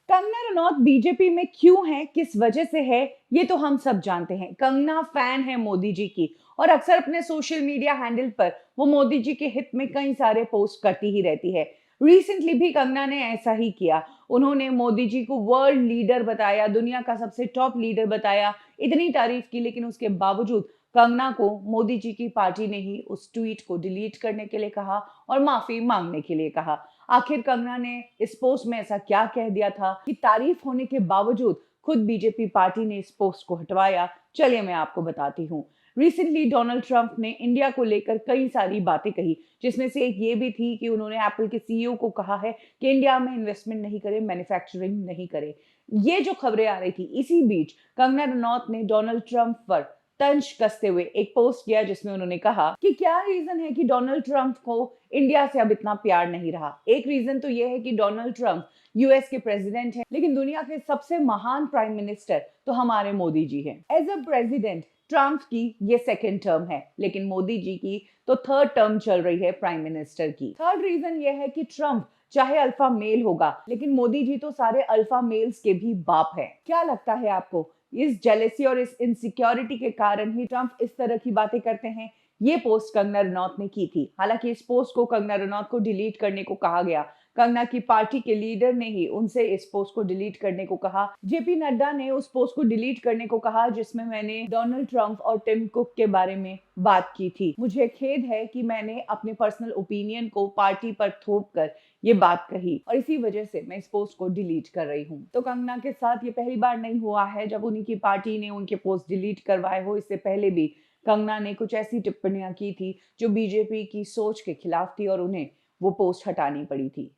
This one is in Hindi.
कंगना रनौत बीजेपी में क्यों है, किस वजह से है, ये तो हम सब जानते हैं। कंगना फैन है मोदी जी की और अक्सर अपने सोशल मीडिया हैंडल पर वो मोदी जी के हित में कई सारे पोस्ट करती ही रहती है। रिसेंटली भी कंगना ने ऐसा ही किया। उन्होंने मोदी जी को वर्ल्ड लीडर बताया, दुनिया का सबसे टॉप लीडर बताया, इतनी तारीफ की, लेकिन उसके बावजूद कंगना को मोदी जी की पार्टी ने ही उस ट्वीट को डिलीट करने के लिए कहा और माफी मांगने के लिए कहा। आखिर कंगना ने इस पोस्ट में ऐसा क्या कह दिया था कि तारीफ होने के बावजूद खुद बीजेपी पार्टी ने इस पोस्ट को हटवाया? चलिए मैं आपको बताती हूँ। रिसेंटली डोनाल्ड ट्रंप ने इंडिया को लेकर कई सारी बातें कही, जिसमें से एक ये भी थी कि उन्होंने एप्पल के सीईओ को कहा है कि इंडिया में इन्वेस्टमेंट नहीं करे, मैन्युफैक्चरिंग नहीं करे। ये जो खबरें आ रही थी, इसी बीच कंगना रनौत ने डोनाल्ड ट्रंप पर तंज कसते हुए एक पोस्ट किया, जिसमें उन्होंने कहा कि क्या रीजन है कि डोनाल्ड ट्रंप को इंडिया से अब इतना प्यार नहीं रहा। एक रीजन तो यह है कि डोनाल्ड ट्रंप यूएस के प्रेसिडेंट हैं, लेकिन दुनिया के सबसे महान प्राइम मिनिस्टर तो हमारे मोदी जी हैं। एज अ प्रेसिडेंट ट्रंप की ये सेकेंड टर्म है, लेकिन मोदी जी की तो थर्ड टर्म चल रही है प्राइम मिनिस्टर की। थर्ड रीजन ये है कि ट्रंप चाहे अल्फा मेल होगा, लेकिन मोदी जी तो सारे अल्फा मेल्स के भी बाप है। क्या लगता है आपको, इस जेलेसी और इस इनसिक्योरिटी के कारण ही ट्रंप इस तरह की बातें करते हैं? ये पोस्ट कंगना रनौत ने की थी। हालांकि इस पोस्ट को कंगना रनौत को डिलीट करने को कहा गया। कंगना की पार्टी के लीडर ने ही उनसे इस पोस्ट को डिलीट करने को कहा। जेपी नड्डा ने उस पोस्ट को डिलीट करने को कहा जिसमें मैंने डोनाल्ड ट्रंप और टिम कुक के बारे में बात की थी। मुझे खेद है कि मैंने अपने पर्सनल ओपिनियन को पार्टी पर थोप कर ये बात कही और इसी वजह से मैं इस पोस्ट को डिलीट कर रही हूँ। तो कंगना के साथ ये पहली बार नहीं हुआ है जब उन्हीं की पार्टी ने उनके पोस्ट डिलीट करवाए हो। इससे पहले भी कंगना ने कुछ ऐसी टिप्पणियां की थी जो बीजेपी की सोच के खिलाफ थी और उन्हें वो पोस्ट हटानी पड़ी थी।